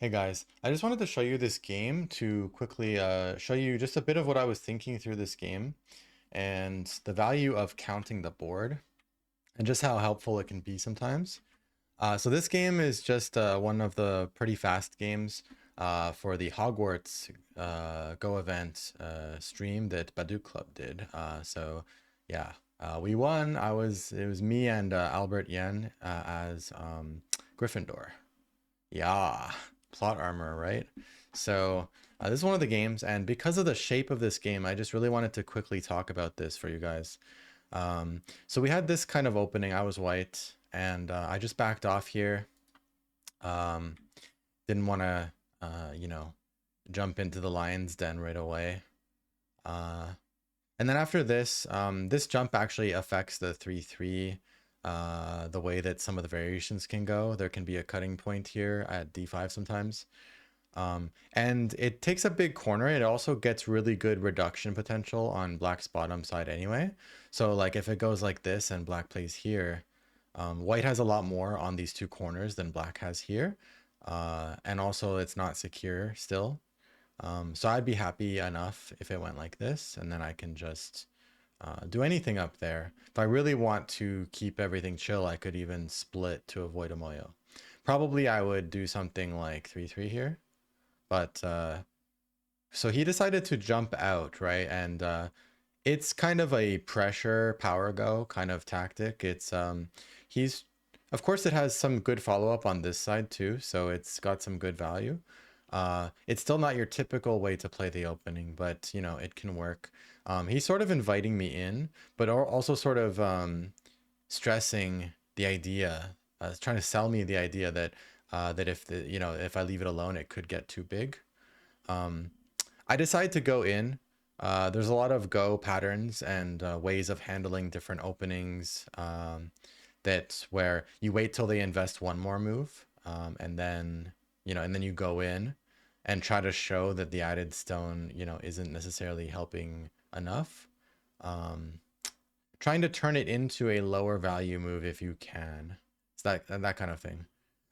Hey guys, I just wanted to show you this game to quickly show you just a bit of what I was thinking through this game and the value of counting the board and just how helpful it can be sometimes. So this game is just one of the pretty fast games for the Hogwarts Go event stream that Baduk Club did. Yeah, we won. It was me and Albert Yen as Gryffindor. Yeah, plot armor, right? This is one of the games, and because of the shape of this game, I just really wanted to quickly talk about this for you guys. So we had this kind of opening. I was white, and I just backed off here. Um, didn't want to, you know, jump into the lion's den right away. Uh, and then after this, this jump actually affects the 3-3. The way that some of the variations can go. There can be a cutting point here at d5 sometimes. And it takes a big corner. It also gets really good reduction potential on black's bottom side anyway. So like if it goes like this and black plays here, white has a lot more on these two corners than black has here. And also it's not secure still. So I'd be happy enough if it went like this, and then I can just do anything up there. If I really want to keep everything chill, I could even split to avoid a moyo. Probably I would do something like 3-3 here. But so he decided to jump out, right? And it's kind of a pressure power go kind of tactic. He's of course it has some good follow-up on this side too, so it's got some good value. It's still not your typical way to play the opening, but you know, it can work. He's sort of inviting me in, but also sort of stressing the idea, trying to sell me the idea that that if if I leave it alone, it could get too big. Um, I decided to go in. There's a lot of go patterns and ways of handling different openings that where you wait till they invest one more move, and then and then you go in and try to show that the added stone isn't necessarily helping enough. Um, Trying to turn it into a lower value move if you can. It's that kind of thing.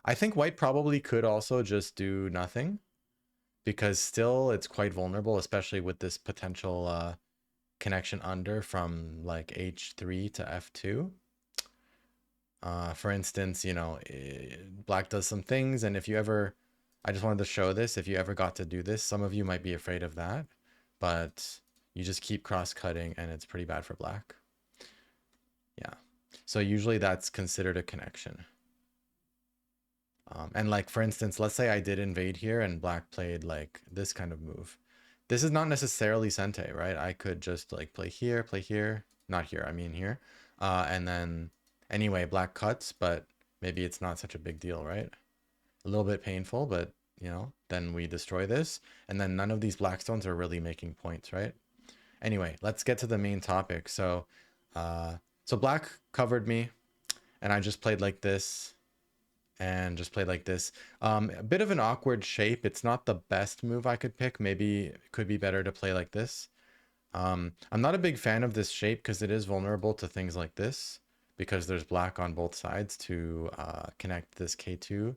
I think white probably could also just do nothing because still it's quite vulnerable, especially with this potential connection under from like h3 to f2. For instance, black does some things, and if you ever, I just wanted to show this, if you ever got to do this, some of you might be afraid of that, but you just keep cross-cutting and it's pretty bad for black. Yeah. So usually that's considered a connection. And like, for instance, let's say I did invade here and black played like this kind of move. This is not necessarily Sente, right? I could just like play here, not here, I mean here. And then anyway, black cuts, but maybe it's not such a big deal, right? A little bit painful, but then we destroy this. And then none of these black stones are really making points, right? Anyway, let's get to the main topic. So black covered me and I just played like this and just played like this. A bit of an awkward shape. It's not the best move I could pick. Maybe it could be better to play like this. I'm not a big fan of this shape because it is vulnerable to things like this because there's black on both sides to connect this K2.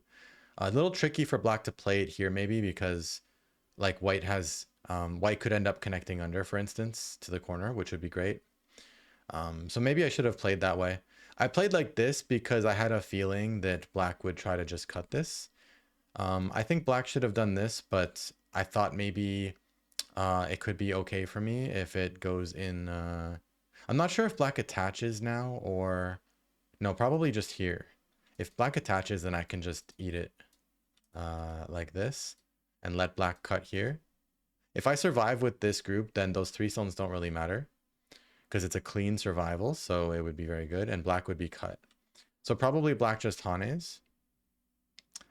A little tricky for black to play it here maybe because like white could end up connecting under, for instance, to the corner, which would be great. So maybe I should have played that way. I played like this because I had a feeling that black would try to just cut this. I think black should have done this, but I thought maybe it could be okay for me if it goes in. I'm not sure if black attaches now or no, probably just here. If black attaches, then I can just eat it like this and let black cut here. If I survive with this group, then those 3 stones don't really matter because it's a clean survival, so it would be very good, and black would be cut. So probably black just Hanes.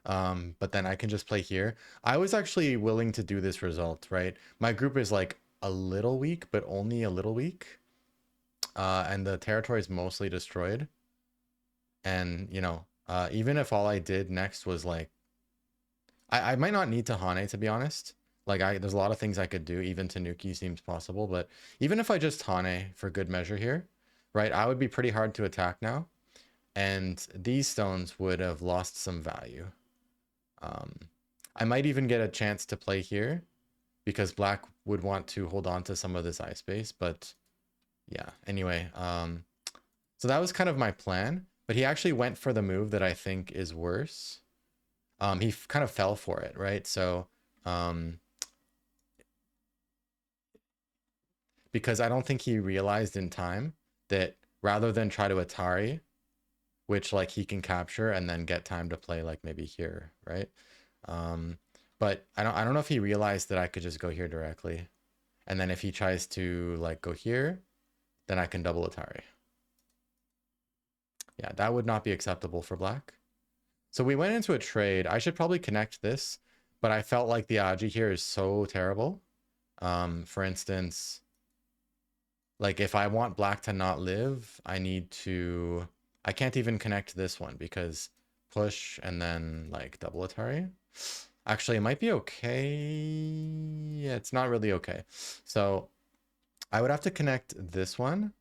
But then I can just play here. I was actually willing to do this result, right? My group is like a little weak, but only a little weak. And the territory is mostly destroyed. And, even if all I did next was like, I might not need to Hane, to be honest. Like, there's a lot of things I could do. Even Tanuki seems possible. But even if I just Hane for good measure here, right, I would be pretty hard to attack now. And these stones would have lost some value. I might even get a chance to play here because black would want to hold on to some of this eye space, but yeah, anyway, so that was kind of my plan, but he actually went for the move that I think is worse. He kind of fell for it, right? So, because I don't think he realized in time that rather than try to Atari, which like he can capture and then get time to play like maybe here, right? Um, but I don't know if he realized that I could just go here directly. And then if he tries to like go here, then I can double Atari. Yeah, that would not be acceptable for black. So we went into a trade. I should probably connect this, but I felt like the Aji here is so terrible. For instance, like if I want black to not live, I can't even connect this one because push and then like double Atari. Actually, it might be okay. Yeah, it's not really okay. So I would have to connect this one.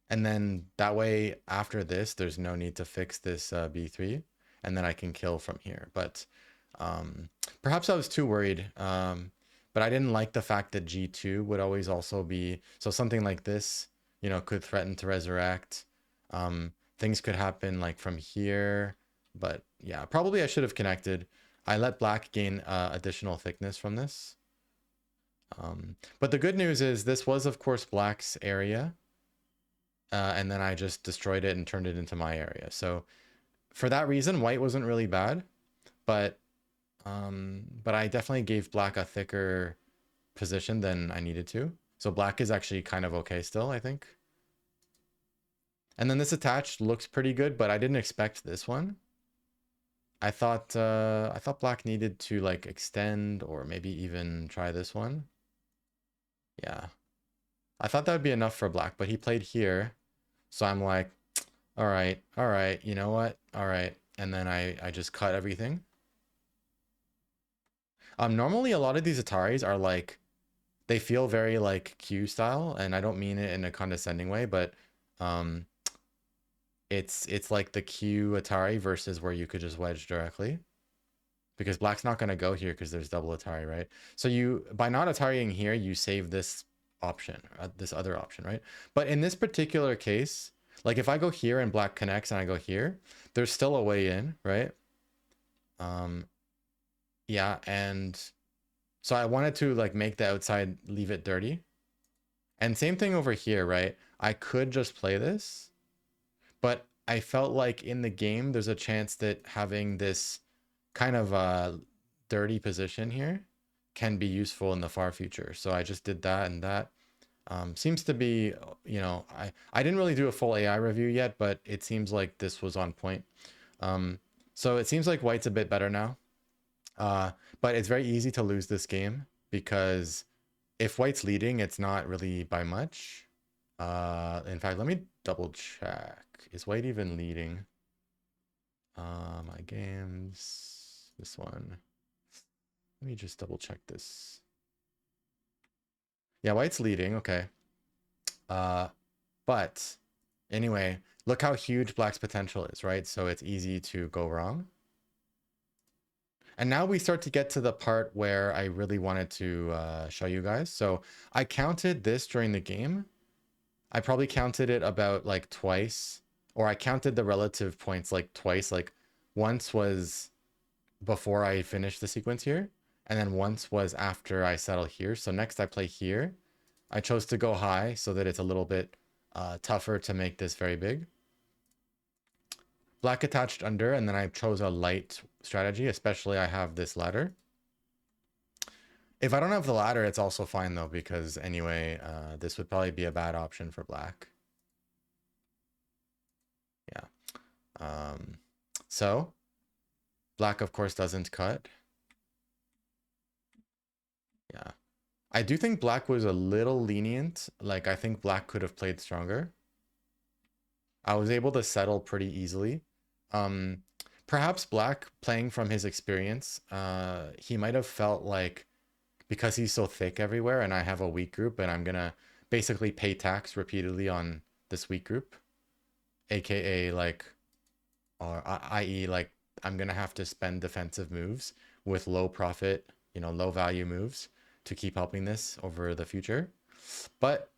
And then that way, after this, there's no need to fix this B3. And then I can kill from here. But perhaps I was too worried. But I didn't like the fact that G2 would always also be... So something like this, you know, could threaten to resurrect. Things could happen like from here. But yeah, probably I should have connected. I let black gain additional thickness from this. But the good news is this was, of course, black's area. And then I just destroyed it and turned it into my area. So for that reason, white wasn't really bad, but I definitely gave black a thicker position than I needed to. So black is actually kind of okay still, I think. And then this attached looks pretty good, but I didn't expect this one. I thought black needed to like extend or maybe even try this one. Yeah. I thought that would be enough for black, but he played here. So I'm like, all right, you know what? All right. And then I just cut everything. Normally a lot of these Ataris are like, they feel very like Q style, and I don't mean it in a condescending way, but um, it's like the Q Atari versus where you could just wedge directly. Because black's not going to go here because there's double Atari, right? So you, by not Atariing here, you save this option, this other option, right? But in this particular case, like if I go here and black connects and I go here, there's still a way in, right? Yeah, and so I wanted to like make the outside, leave it dirty. And same thing over here, right? I could just play this, but I felt like in the game, there's a chance that having this kind of dirty position here can be useful in the far future. So I just did that, and that seems to be, you know, I didn't really do a full AI review yet, but it seems like this was on point. So it seems like white's a bit better now. But it's very easy to lose this game because if white's leading, it's not really by much. In fact, let me double check. Is white even leading? My games, this one. Let me just double check this. Yeah, white's leading, okay. But anyway, look how huge black's potential is, right? So it's easy to go wrong. And now we start to get to the part where I really wanted to show you guys. So I counted this during the game. I probably counted it about like twice, or I counted the relative points like twice. Like once was before I finished the sequence here, and then once was after I settle here. So next I play here. I chose to go high so that it's a little bit tougher to make this very big. Black attached under, and then I chose a light strategy, especially I have this ladder. If I don't have the ladder, it's also fine though, because anyway, this would probably be a bad option for black. Yeah. So black, of course, doesn't cut. Yeah. I do think black was a little lenient. Like, I think black could have played stronger. I was able to settle pretty easily. Perhaps black, playing from his experience, he might have felt like because he's so thick everywhere and I have a weak group and I'm gonna basically pay tax repeatedly on this weak group, aka like, or i.e. like I'm gonna have to spend defensive moves with low profit, low value moves to keep helping this over the future. But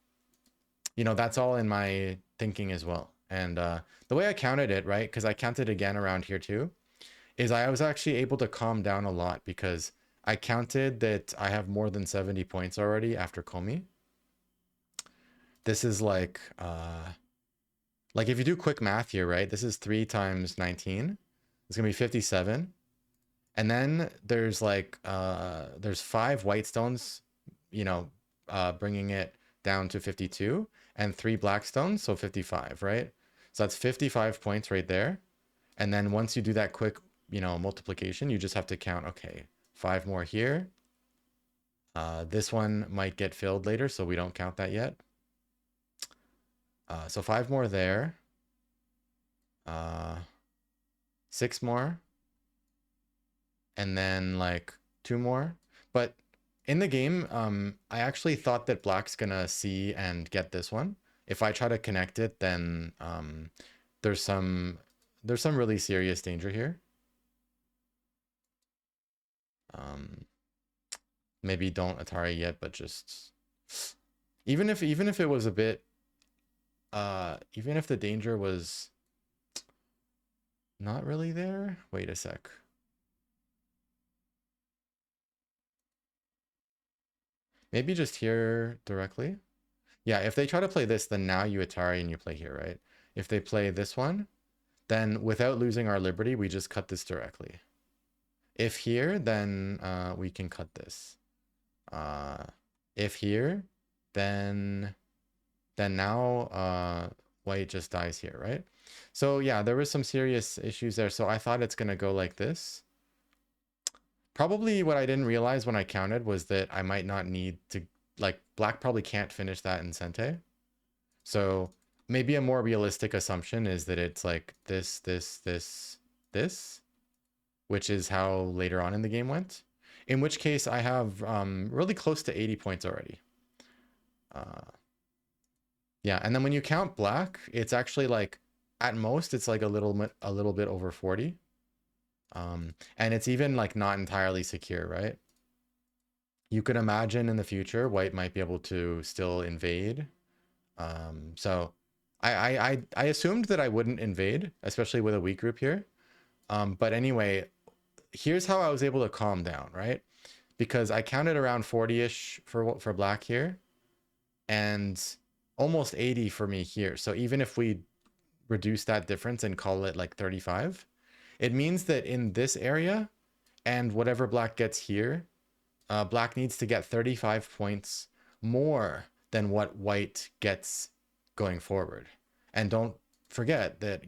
that's all in my thinking as well. And the way I counted it, right? Because I counted again around here too, is I was actually able to calm down a lot because I counted that I have more than 70 points already after Komi. This is like if you do quick math here, right? This is 3 times 19. It's gonna be 57. And then there's there's 5 white stones, bringing it down to 52, and 3 black stones, so 55, right? So that's 55 points right there. And then once you do that quick, multiplication, you just have to count, okay, 5 more here. This one might get filled later, so we don't count that yet. So 5 more there. 6 more. And then like 2 more. But in the game, I actually thought that black's gonna see and get this one. If I try to connect it, then there's some really serious danger here. Maybe don't Atari yet, but just even if it was a bit even if the danger was not really there. Wait a sec. Maybe just here directly. Yeah, if they try to play this, then now you Atari and you play here, right? If they play this one, then without losing our liberty, we just cut this directly. If here, then we can cut this. If here, then now white just dies here, right? So yeah, there was some serious issues there. So I thought it's gonna go like this. Probably what I didn't realize when I counted was that I might not need to, like, black probably can't finish that in Sente. So maybe a more realistic assumption is that it's like this, this, which is how later on in the game went. In which case I have really close to 80 points already. Yeah, and then when you count black, it's actually like, at most, it's like a little bit over 40. And it's even like not entirely secure, right? You could imagine in the future white might be able to still invade. So I assumed that I wouldn't invade, especially with a weak group here. But anyway, here's how I was able to calm down, right? Because I counted around 40-ish for black here, and almost 80 for me here. So even if we reduce that difference and call it like 35, it means that in this area and whatever black gets here, black needs to get 35 points more than what white gets going forward. And don't forget that,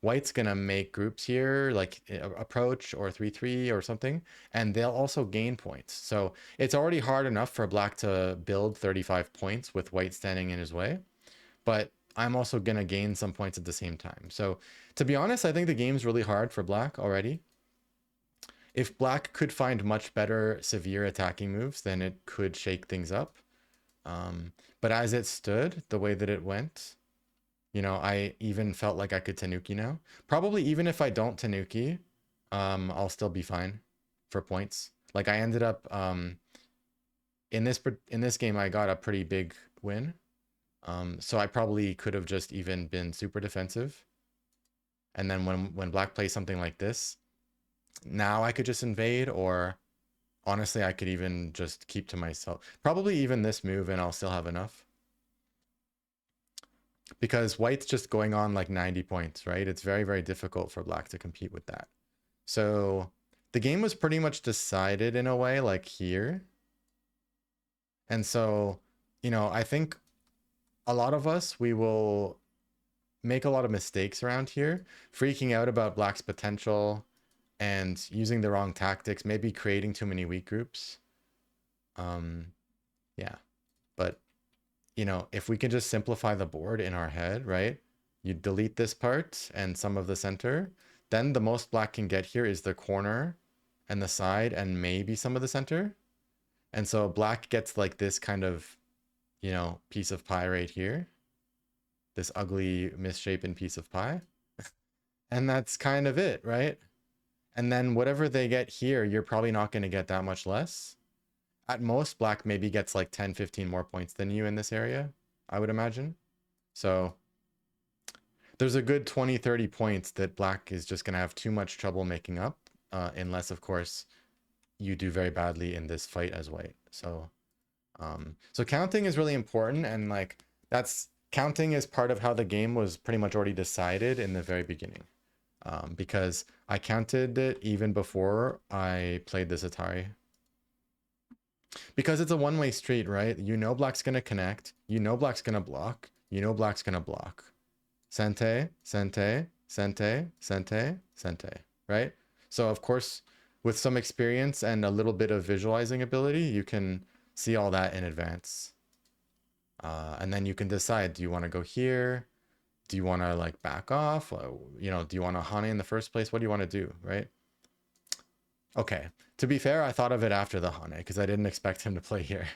white's gonna make groups here like approach or 3-3 or something, and they'll also gain points. So it's already hard enough for black to build 35 points with white standing in his way, but I'm also gonna gain some points at the same time. So to be honest, I think the game's really hard for black already. If black could find much better severe attacking moves, then it could shake things up. But as it stood, the way that it went, I even felt like I could Tanuki now. Probably even if I don't Tanuki, I'll still be fine for points. Like I ended up in this game, I got a pretty big win. So I probably could have just even been super defensive. And then when black plays something like this, now I could just invade, or honestly, I could even just keep to myself. Probably even this move and I'll still have enough. Because white's just going on like 90 points, right? It's very, very difficult for black to compete with that. So the game was pretty much decided in a way, like here. And so, I think a lot of us, we will make a lot of mistakes around here, freaking out about black's potential and using the wrong tactics, maybe creating too many weak groups. Yeah, but if we can just simplify the board in our head, right? You delete this part and some of the center, then the most black can get here is the corner and the side and maybe some of the center. And so black gets like this kind of, piece of pie right here, this ugly misshapen piece of pie. And that's kind of it, right? And then whatever they get here, you're probably not going to get that much less. At most, black maybe gets like 10, 15 more points than you in this area, I would imagine. So there's a good 20, 30 points that black is just going to have too much trouble making up, unless, of course, you do very badly in this fight as white. So counting is really important, and like that's counting is part of how the game was pretty much already decided in the very beginning. Because I counted it even before I played this Atari. Because it's a one-way street, right? You know black's gonna connect, you know black's gonna block, you know black's gonna block. Sente, sente, sente, sente, sente, right? So of course, with some experience and a little bit of visualizing ability, you can see all that in advance. And then you can decide, do you want to go here? Do you want to like back off? You know, do you want to Hane in the first place? What do you want to do, right? Okay. To be fair, I thought of it after the Hane because I didn't expect him to play here.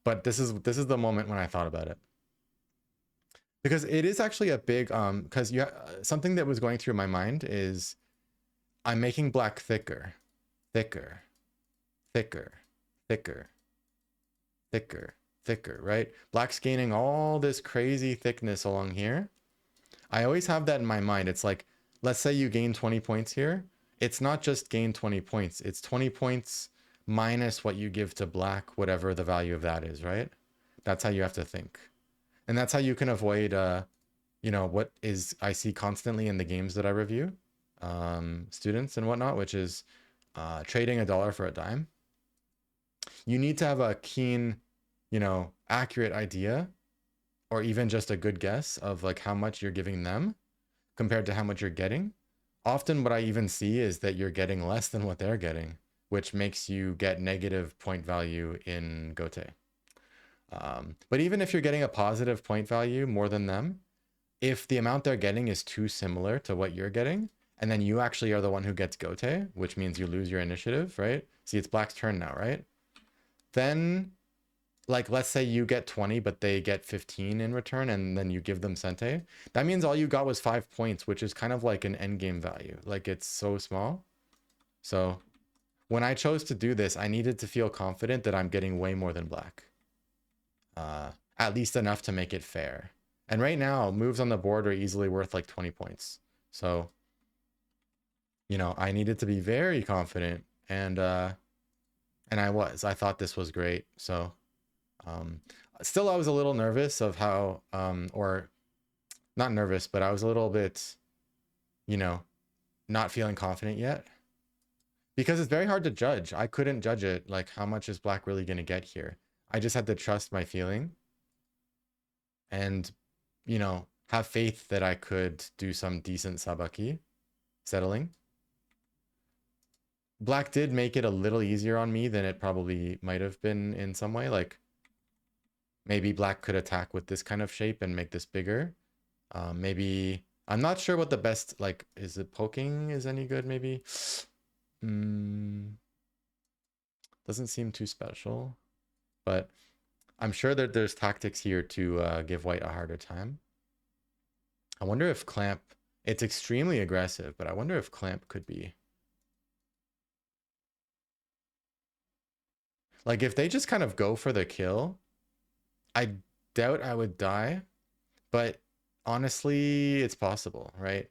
But this is the moment when I thought about it. Because it is actually a big because you something that was going through my mind is I'm making black thicker, thicker, thicker, thicker, thicker, thicker, right? Black's gaining all this crazy thickness along here. I always have that in my mind. It's like, let's say you gain 20 points here. It's not just gain 20 points. It's 20 points minus what you give to black, whatever the value of that is, right? That's how you have to think. And that's how you can avoid, you know, what is I see constantly in the games that I review, students and whatnot, which is trading a dollar for a dime. You need to have a keen, you know, accurate idea or even just a good guess of like how much you're giving them compared to how much you're getting. Often what I even see is that you're getting less than what they're getting, which makes you get negative point value in Gote. But even if you're getting a positive point value more than them, if the amount they're getting is too similar to what you're getting, and then you actually are the one who gets Gote, which means you lose your initiative, right? See, it's black's turn now, right? Then, like, let's say you get 20, but they get 15 in return, and then you give them Sente. That means all you got was 5 points, which is kind of like an endgame value. Like, it's so small. So, when I chose to do this, I needed to feel confident that I'm getting way more than black. At least enough to make it fair. And right now, moves on the board are easily worth like 20 points. So, you know, I needed to be very confident, and I was. I thought this was great. So, still, I was a little nervous of how, or not nervous, but I was a little bit, you know, not feeling confident yet. Because it's very hard to judge. I couldn't judge it. Like, how much is black really going to get here? I just had to trust my feeling and, you know, have faith that I could do some decent sabaki settling. Black did make it a little easier on me than it probably might have been in some way. Like, maybe black could attack with this kind of shape and make this bigger. Maybe, I'm not sure what the best, like, is it poking is any good, maybe? Doesn't seem too special, but I'm sure that there's tactics here to give white a harder time. I wonder if clamp, it's extremely aggressive, but I wonder if clamp could be. Like, if they just kind of go for the kill, I doubt I would die, but honestly, it's possible, right?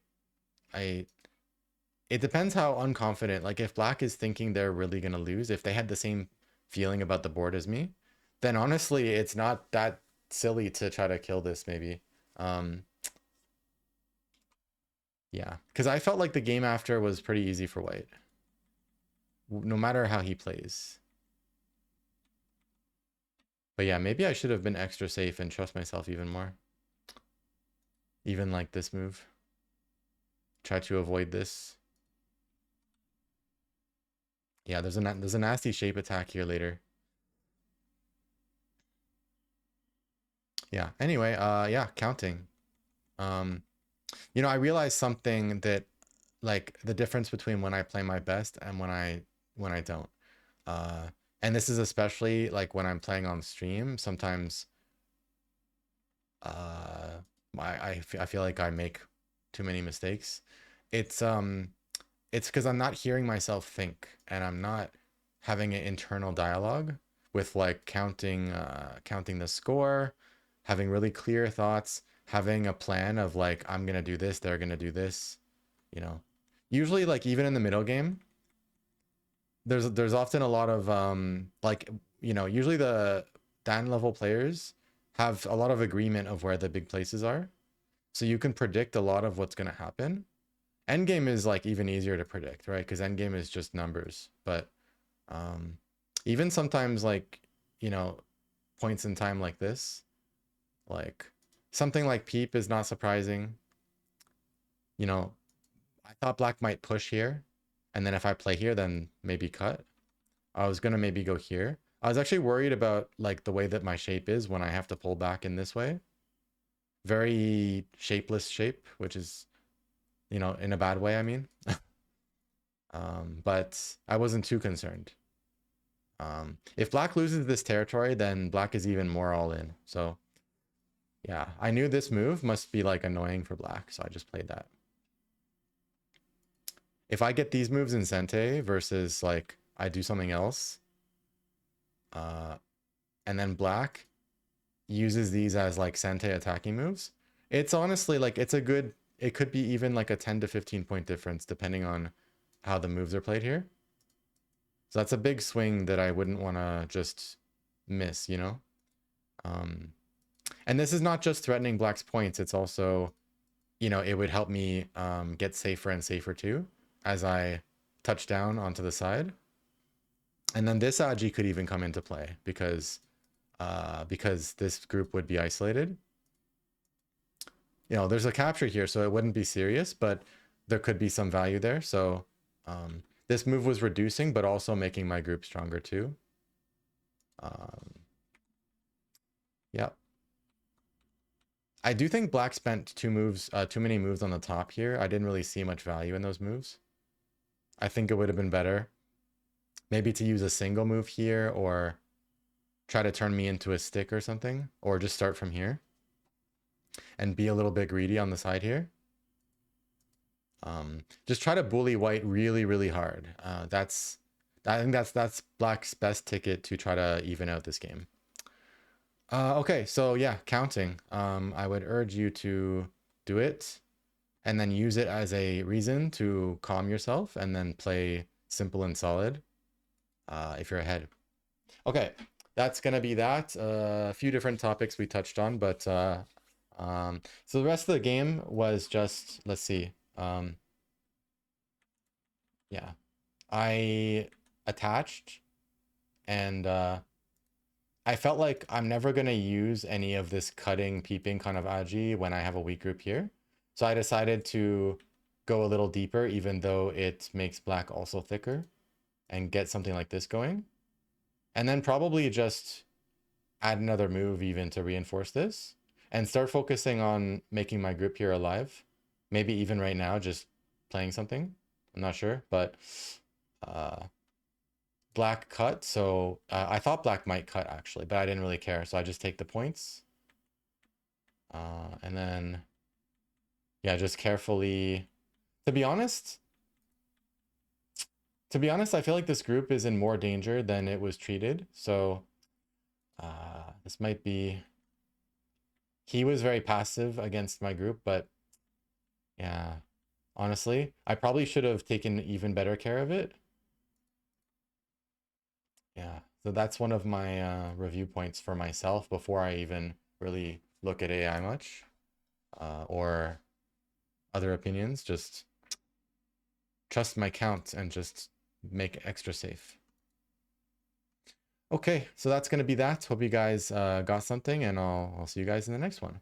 It depends how unconfident, like if black is thinking they're really going to lose, if they had the same feeling about the board as me, then honestly, it's not that silly to try to kill this maybe. Yeah, because I felt like the game after was pretty easy for white, no matter how he plays. But yeah, maybe I should have been extra safe and trust myself even more. Even like this move. Try to avoid this. Yeah, there's a nasty shape attack here later. Yeah, anyway, yeah, counting. You know, I realized something that, like, the difference between when I play my best and when I don't. And this is especially like when I'm playing on stream. Sometimes I feel like I make too many mistakes. It's it's because I'm not hearing myself think, and I'm not having an internal dialogue with like counting the score, having really clear thoughts, having a plan of like I'm gonna do this, they're gonna do this, you know. Usually, like even in the middle game, there's often a lot of like usually the Dan level players have a lot of agreement of where the big places are, so you can predict a lot of what's gonna happen. Endgame is like even easier to predict, right? Because endgame is just numbers. But um, even sometimes like, you know, points in time like this, like something like peep is not surprising. You know, I thought black might push here. And then if I play here, then maybe cut. I was gonna maybe go here. I was actually worried about like the way that my shape is when I have to pull back in this way. Very shapeless shape, which is, in a bad way, I mean. But I wasn't too concerned. If black loses this territory, then black is even more all in. So yeah, I knew this move must be like annoying for black, so I just played that. If I get these moves in Sente versus like I do something else, uh, and then black uses these as like Sente attacking moves, it's honestly like it could be even like a 10 to 15 point difference depending on how the moves are played here. So that's a big swing that I wouldn't want to just miss, you know? Um, and this is not just threatening black's points, it's also, it would help me get safer and safer too as I touch down onto the side. And then this Agi could even come into play because this group would be isolated. There's a capture here, so it wouldn't be serious, but there could be some value there. So this move was reducing, but also making my group stronger too. Yeah. I do think black spent too many moves on the top here. I didn't really see much value in those moves. I think it would have been better maybe to use a single move here or try to turn me into a stick or something, or just start from here and be a little bit greedy on the side here. Just try to bully white really, really hard. I think that's black's best ticket to try to even out this game. Okay, so yeah, counting. I would urge you to do it and then use it as a reason to calm yourself and then play simple and solid if you're ahead. Okay, that's gonna be that. A few different topics we touched on, but so the rest of the game was just, let's see. Yeah, I attached and I felt like I'm never gonna use any of this cutting, peeping kind of agi when I have a weak group here. So I decided to go a little deeper, even though it makes black also thicker, and get something like this going. And then probably just add another move even to reinforce this and start focusing on making my group here alive. Maybe even right now, just playing something. I'm not sure, but uh, black cut. So I thought black might cut actually, but I didn't really care. So I just take the points. And then, yeah, just carefully, to be honest, I feel like this group is in more danger than it was treated. So this might be, he was very passive against my group, but yeah, honestly, I probably should have taken even better care of it. Yeah, so that's one of my review points for myself before I even really look at AI much or other opinions. Just trust my count and just make it extra safe. Okay, so that's going to be that. Hope you guys got something, and I'll see you guys in the next one.